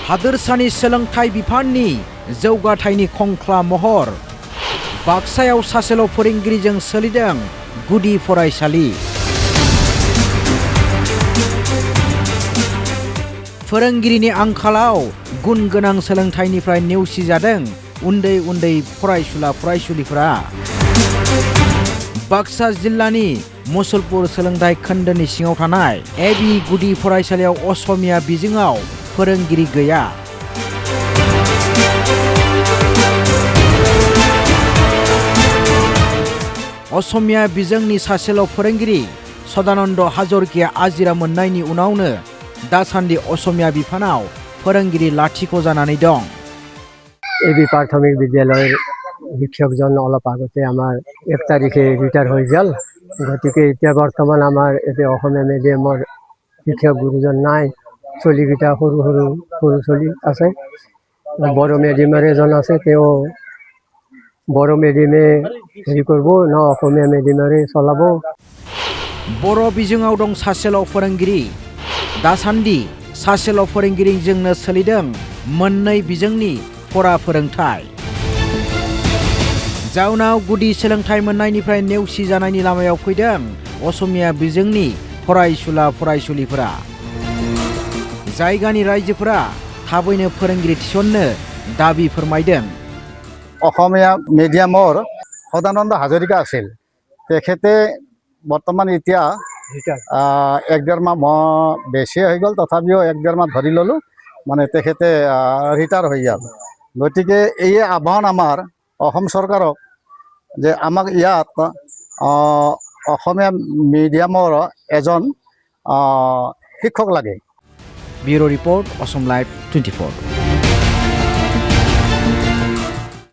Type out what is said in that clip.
हादोरसानि सोलोंथाइ बिफाननि जौगाथायनि खंख्ला महर बाक्सायाव सासेल' फोरोंगिरिजों सोलिदों गुदि फरायसालि। फोरोंगिरिनि आंखालाव गुन गोनां सोलोंथाइनिफ्राय नेवसिजादों उन्दै उन्दै फरायसुला फरायसुलिफोरा। बाक्सा जिल्लानि मुसलपुर सोलोंथाइ खोन्दोनि सिङाव थानाय एबि गुदि फरायसालियाव असमिया बिजोङाव फोरोंगिरि गैया। असमिया बिजोंनि सासेल' फोरोंगिरि सदानन्द हाजरकीया आजिरा मोननायनि उनावनो दासान्दि असमिया बिफानाव फोरोंगिरि लाथिख' जानानै दं। এবি প্ৰাথমিক বিদ্যালয়ৰ শিক্ষকজন অলপ আগতে আমাৰ 1 তাৰিখে ৰিটায়াৰ হৈ গ'ল। গতিকে এতিয়া বৰ্তমান আমাৰ এতিয়া অসমীয়া মিডিয়ামৰ শিক্ষক গুৰুজন নাই। চলিকেইটা সৰু চলি আছে। বড়ো মিডিয়ামৰ এজন আছে, তেওঁ বড়ো মিডিয়ামে হেৰি কৰিব ন অসমীয়া মিডিয়ামে চলাব। बर' बिजोङाव दं सासेल' फोरोंगिरि। दासान्दि सासेल' फोरोंगिरिजोंनो सोलिदों मोननै बिजोंनि फरा फोरोंथाय। जाउनाव गुदि सोलोंथाइ मोननायनिफ्राय नेवसि जानायनि लामायाव फैदों असमिया बिजोंनि फरायसुला फरायसुलिफोरा। जायगानि रायजोफोरा थाबैनो फोरोंगिरि थिसननो दाबि फोरमायदों। অসমীয়া মিডিয়ামৰ সদানন্দ হাজৰিকা আছিল। তেখেতে বৰ্তমান এতিয়া 1-1.5 মাহ বেছি হৈ গ'ল, তথাপিও 1-1.5 মাহ ধৰি ল'লোঁ, মানে তেখেতে ৰিটায়াৰ হৈ গ'ল। গতিকে এই আহ্বান আমাৰ অসম চৰকাৰক যে আমাক ইয়াত অসমীয়া মিডিয়ামৰ এজন শিক্ষক লাগে। Bureau report, Assam live 24।